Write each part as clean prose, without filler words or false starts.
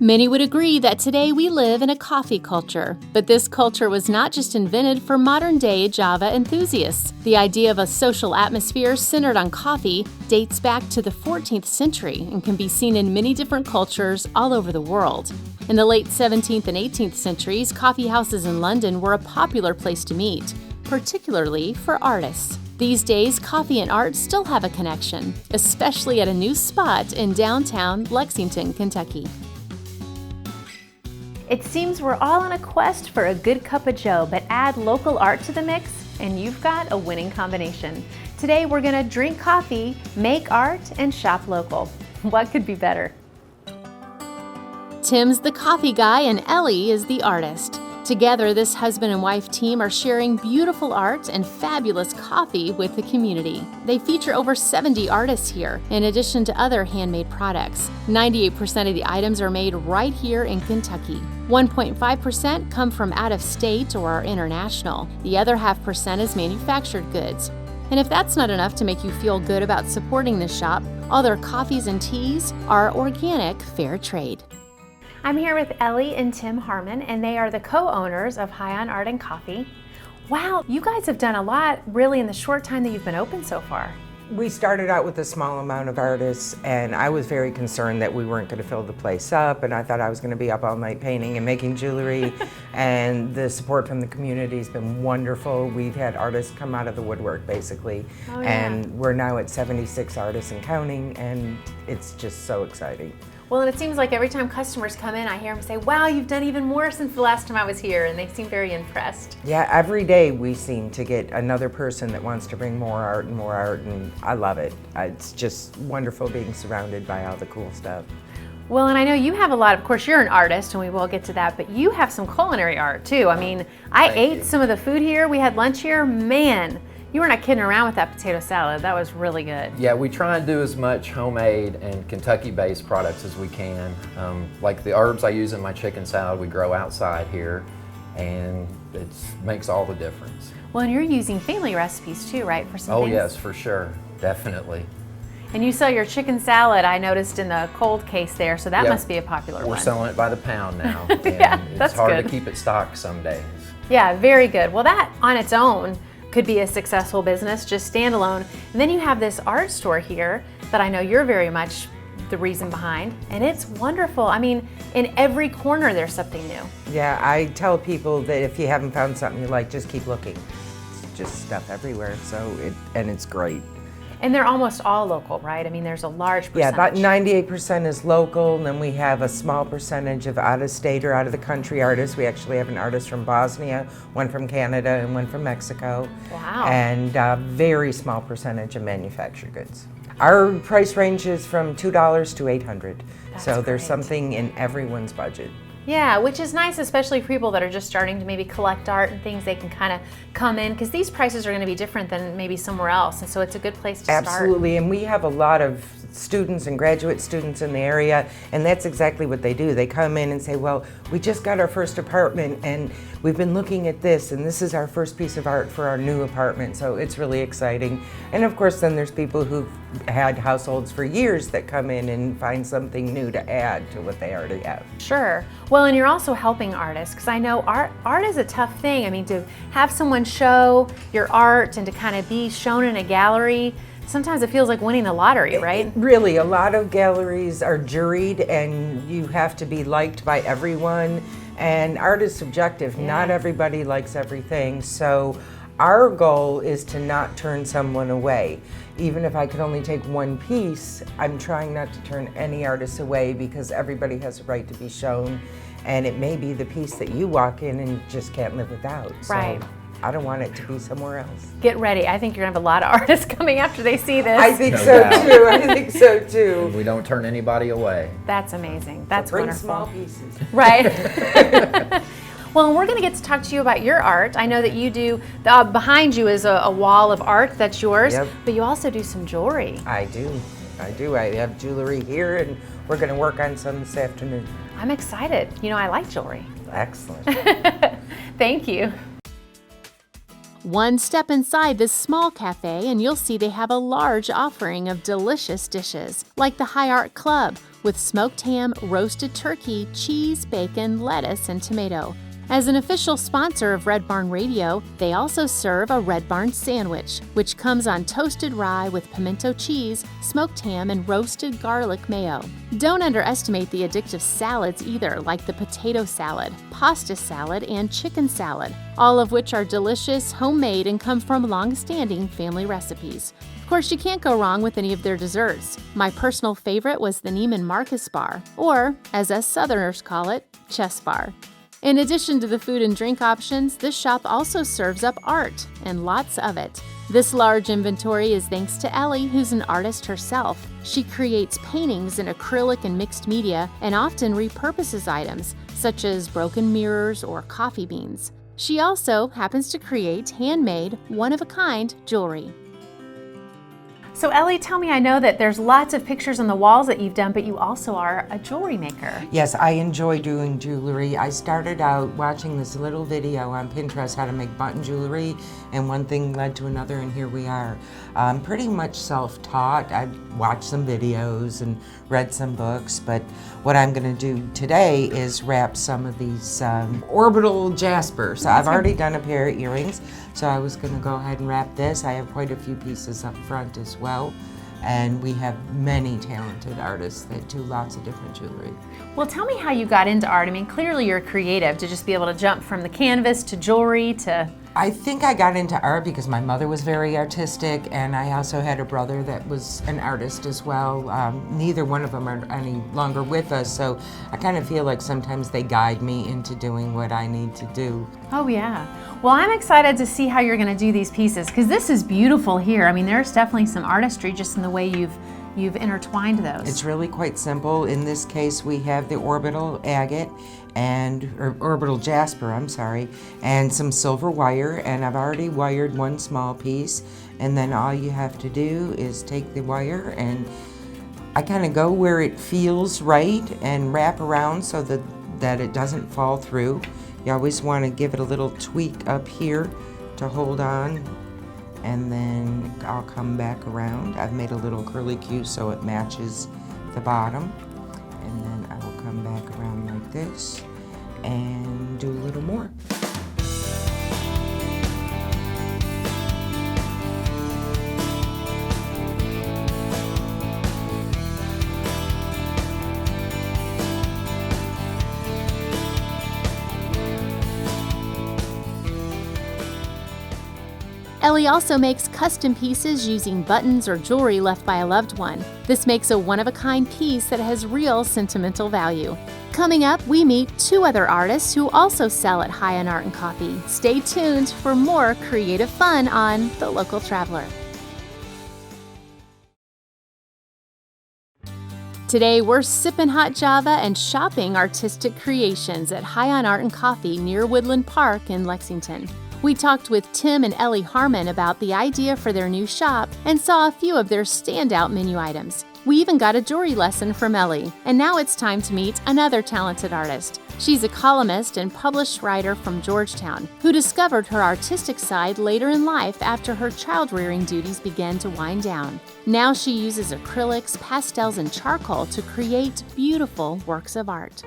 Many would agree that today we live in a coffee culture, but this culture was not just invented for modern-day Java enthusiasts. The idea of a social atmosphere centered on coffee dates back to the 14th century and can be seen in many different cultures all over the world. In the late 17th and 18th centuries, coffee houses in London were a popular place to meet, particularly for artists. These days, coffee and art still have a connection, especially at a new spot in downtown Lexington, Kentucky. It seems we're all on a quest for a good cup of joe, but add local art to the mix and you've got a winning combination. Today we're gonna drink coffee, make art, and shop local. What could be better? Tim's the coffee guy and Ellie is the artist. Together, this husband and wife team are sharing beautiful art and fabulous coffee with the community. They feature over 70 artists here, in addition to other handmade products. 98% of the items are made right here in Kentucky. 1.5% come from out of state or are international. The other 0.5% is manufactured goods. And if that's not enough to make you feel good about supporting this shop, all their coffees and teas are organic, fair trade. I'm here with Ellie and Tim Harmon, and they are the co-owners of High on Art and Coffee. Wow, you guys have done a lot really in the short time that you've been open so far. We started out with a small amount of artists, and I was very concerned that we weren't going to fill the place up, and I thought I was going to be up all night painting and making jewelry, and the support from the community has been wonderful. We've had artists come out of the woodwork, basically, and we're now at 76 artists and counting, and it's just so exciting. Well, and it seems like every time customers come in, I hear them say, wow, you've done even more since the last time I was here, and they seem very impressed. Yeah, every day we seem to get another person that wants to bring more art, and I love it. It's just wonderful being surrounded by all the cool stuff. Well, and I know you have a lot, of course, you're an artist, and we will get to that, but you have some culinary art, too. I mean, I ate some of the food here. We had lunch here. Man, you were not kidding around with that potato salad. That was really good. Yeah, we try and do as much homemade and Kentucky-based products as we can. Like the herbs I use in my chicken salad, we grow outside here, and it makes all the difference. Well, and you're using family recipes too, right, for some things? Oh yes, for sure, definitely. And you sell your chicken salad, I noticed, in the cold case there, so that must be a popular one. We're selling it by the pound now. Yeah, and that's it's hard good to keep it stocked some days. Yeah, very good. Well, that on its own could be a successful business, just standalone. And then you have this art store here that I know you're very much the reason behind, and it's wonderful. I mean, in every corner there's something new. Yeah, I tell people that if you haven't found something you like, just keep looking. It's just stuff everywhere, and it's great. And they're almost all local, right? I mean, there's a large percentage. Yeah, about 98% is local, and then we have a small percentage of out-of-state or out-of-the-country artists. We actually have an artist from Bosnia, one from Canada, and one from Mexico. Wow. And a very small percentage of manufactured goods. Our price range is from $2 to $800. So there's something in everyone's budget. Yeah, which is nice, especially for people that are just starting to maybe collect art and things. They can kind of come in, because these prices are going to be different than maybe somewhere else, and so it's a good place to start. Absolutely, and we have a lot of students and graduate students in the area, and that's exactly what they do. They come in and say, well, we just got our first apartment, and we've been looking at this, and this is our first piece of art for our new apartment, so it's really exciting. And of course, then there's people who've had households for years that come in and find something new to add to what they already have. Sure. Well, and you're also helping artists, because I know art is a tough thing. I mean, to have someone show your art and to kind of be shown in a gallery, sometimes it feels like winning the lottery, right? Really, a lot of galleries are juried, and you have to be liked by everyone, and art is subjective. Yeah. Not everybody likes everything, so our goal is to not turn someone away. Even if I could only take one piece, I'm trying not to turn any artist away, because everybody has a right to be shown, and it may be the piece that you walk in and just can't live without. Right. So I don't want it to be somewhere else. Get ready. I think you're going to have a lot of artists coming after they see this. I think No so doubt. too. I think so too. And we don't turn anybody away. That's amazing. That's Bring wonderful. small pieces. Right. Well, and we're going to get to talk to you about your art. I know that you do, behind you is a wall of art that's yours, but you also do some jewelry. I do. I have jewelry here, and we're going to work on some this afternoon. I'm excited. You know, I like jewelry. Excellent. Thank you. One step inside this small cafe and you'll see they have a large offering of delicious dishes, like the High Art Club with smoked ham, roasted turkey, cheese, bacon, lettuce, and tomato. As an official sponsor of Red Barn Radio, they also serve a Red Barn sandwich, which comes on toasted rye with pimento cheese, smoked ham, and roasted garlic mayo. Don't underestimate the addictive salads either, like the potato salad, pasta salad, and chicken salad, all of which are delicious, homemade, and come from long-standing family recipes. Of course, you can't go wrong with any of their desserts. My personal favorite was the Neiman Marcus bar, or, as us Southerners call it, Chess bar. In addition to the food and drink options, this shop also serves up art, and lots of it. This large inventory is thanks to Ellie, who's an artist herself. She creates paintings in acrylic and mixed media and often repurposes items, such as broken mirrors or coffee beans. She also happens to create handmade, one-of-a-kind jewelry. So Ellie, tell me, I know that there's lots of pictures on the walls that you've done, but you also are a jewelry maker. Yes, I enjoy doing jewelry. I started out watching this little video on Pinterest how to make button jewelry, and one thing led to another, and here we are. I'm pretty much self-taught. I've watched some videos and read some books, but what I'm going to do today is wrap some of these orbital jasper. So I've already done a pair of earrings, so I was going to go ahead and wrap this. I have quite a few pieces up front as well. And we have many talented artists that do lots of different jewelry. Well, tell me how you got into art. I mean, clearly you're creative to just be able to jump from the canvas to jewelry to... I think I got into art because my mother was very artistic, and I also had a brother that was an artist as well. Neither one of them are any longer with us, so I kind of feel like sometimes they guide me into doing what I need to do. Oh yeah. Well, I'm excited to see how you're going to do these pieces, because this is beautiful here. I mean, there's definitely some artistry just in the way you've intertwined those. It's really quite simple. In this case, we have the orbital agate or orbital jasper, I'm sorry, and some silver wire, and I've already wired one small piece, and then all you have to do is take the wire, and I kind of go where it feels right and wrap around so that it doesn't fall through. You always want to give it a little tweak up here to hold on, and then I'll come back around. I've made a little curlicue so it matches the bottom, and then I will come back around like this and do a little more. Ellie also makes custom pieces using buttons or jewelry left by a loved one. This makes a one-of-a-kind piece that has real sentimental value. Coming up, we meet two other artists who also sell at High on Art and Coffee. Stay tuned for more creative fun on The Local Traveler. Today, we're sipping hot java and shopping artistic creations at High on Art and Coffee near Woodland Park in Lexington. We talked with Tim and Ellie Harmon about the idea for their new shop and saw a few of their standout menu items. We even got a jewelry lesson from Ellie, and now it's time to meet another talented artist. She's a columnist and published writer from Georgetown who discovered her artistic side later in life after her child-rearing duties began to wind down. Now she uses acrylics, pastels, and charcoal to create beautiful works of art.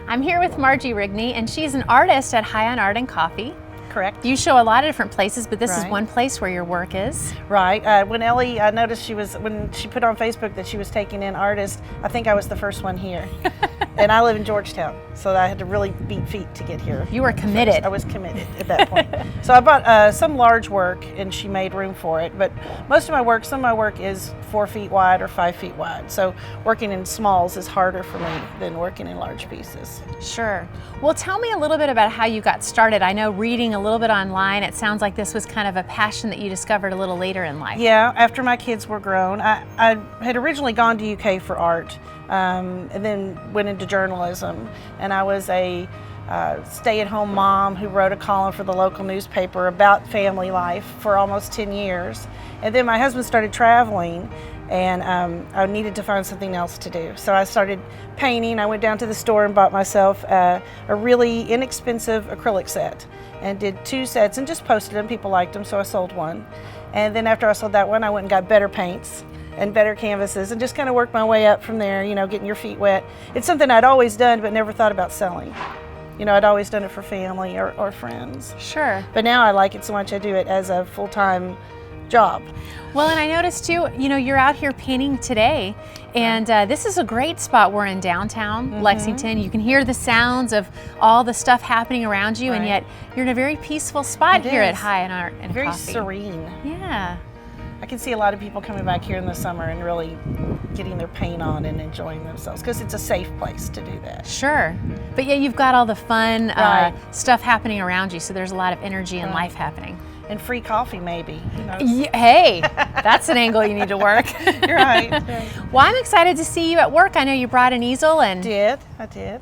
I'm here with Margie Rigney, and she's an artist at High on Art and Coffee. Correct. You show a lot of different places, but this is Right. one place where your work is. Right. When Ellie noticed when she put on Facebook that she was taking in artists, I think I was the first one here. And I live in Georgetown, so I had to really beat feet to get here. You were committed. I was committed at that point. So I bought some large work, and she made room for it. But some of my work is 4 feet wide or 5 feet wide. So working in smalls is harder for me than working in large pieces. Sure. Well, tell me a little bit about how you got started. I know reading a little bit online, it sounds like this was kind of a passion that you discovered a little later in life. Yeah, after my kids were grown. I had originally gone to UK for art, and then went into journalism, and I was a stay-at-home mom who wrote a column for the local newspaper about family life for almost 10 years. And then my husband started traveling, and I needed to find something else to do. So I started painting. I went down to the store and bought myself a really inexpensive acrylic set and did 2 sets and just posted them. People liked them, so I sold one. And then after I sold that one, I went and got better paints and better canvases and just kind of worked my way up from there, you know, getting your feet wet. It's something I'd always done but never thought about selling. You know, I'd always done it for family or friends. Sure. But now I like it so much I do it as a full-time job. Well, and I noticed too, you know, you're out here painting today, and this is a great spot. We're in downtown Lexington. You can hear the sounds of all the stuff happening around you, and yet you're in a very peaceful spot here at High on Art and Very Coffee. serene. Yeah. I can see a lot of people coming back here in the summer and really getting their paint on and enjoying themselves because it's a safe place to do that. Sure. But yeah, you've got all the fun Right. stuff happening around you, so there's a lot of energy and life happening. And free coffee, maybe. Who knows? Hey, that's an angle you need to work. You're right. Well, I'm excited to see you at work. I know you brought an easel and I did.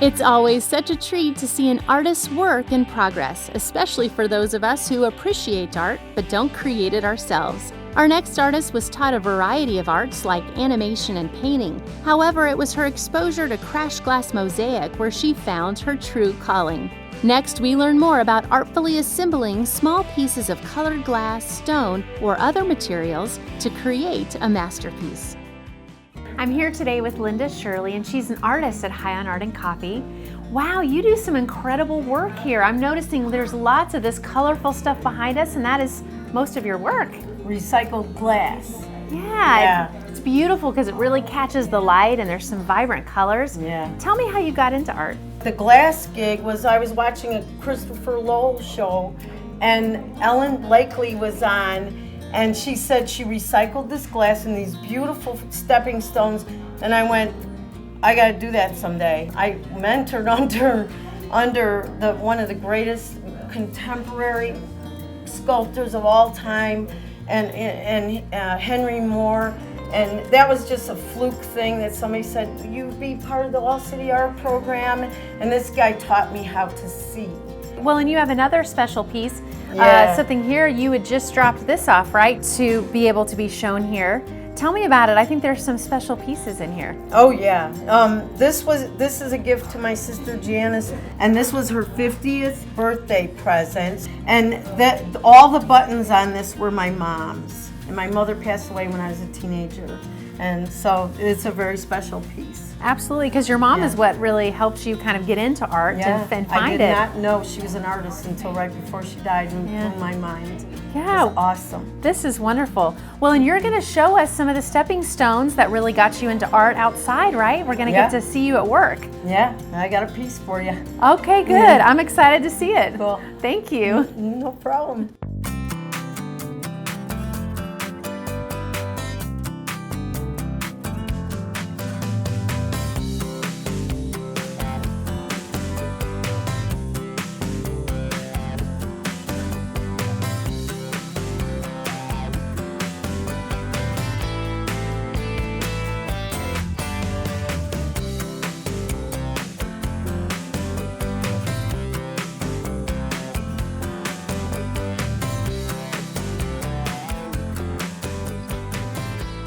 It's always such a treat to see an artist's work in progress, especially for those of us who appreciate art but don't create it ourselves. Our next artist was taught a variety of arts like animation and painting. However, it was her exposure to crash glass mosaic where she found her true calling. Next, we learn more about artfully assembling small pieces of colored glass, stone, or other materials to create a masterpiece. I'm here today with Linda Shirley, and she's an artist at High on Art and Coffee. Wow, you do some incredible work here. I'm noticing there's lots of this colorful stuff behind us, and that is most of your work. Recycled glass. Yeah. It's beautiful because it really catches the light, and there's some vibrant colors. Yeah. Tell me how you got into art. The glass gig was I was watching a Christopher Lowell show, and Ellen Blakely was on, and she said she recycled this glass in these beautiful stepping stones, and I went, I got to do that someday. I mentored under one of the greatest contemporary sculptors of all time, and Henry Moore, and that was just a fluke thing that somebody said, you be part of the All City Art program, and this guy taught me how to see. Well, and you have another special piece, Yeah. something here. You had just dropped this off, right, to be able to be shown here. Tell me about it. I think there's some special pieces in here. Oh yeah, this is a gift to my sister Janice, and this was her 50th birthday present. And that all the buttons on this were my mom's, and my mother passed away when I was a teenager, and so it's a very special piece. Absolutely, because your mom is what really helped you kind of get into art and find I did it. not know she was an artist until right before she died, and blew my mind. Yeah. It was awesome. This is wonderful. Well, and you're going to show us some of the stepping stones that really got you into art outside, right? We're going to get to see you at work. Yeah, I got a piece for you. Okay, good. I'm excited to see it. Cool. Thank you. No problem.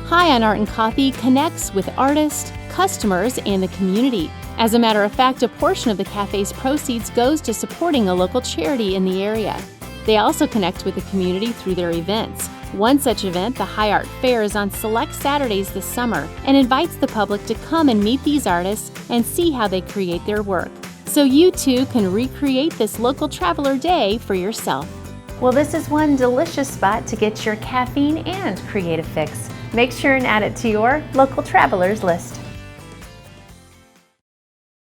High on Art and Coffee connects with artists, customers, and the community. As a matter of fact, a portion of the cafe's proceeds goes to supporting a local charity in the area. They also connect with the community through their events. One such event, the High Art Fair, is on select Saturdays this summer and invites the public to come and meet these artists and see how they create their work. So you too can recreate this local traveler day for yourself. Well, this is one delicious spot to get your caffeine and creative fix. Make sure and add it to your local travelers list.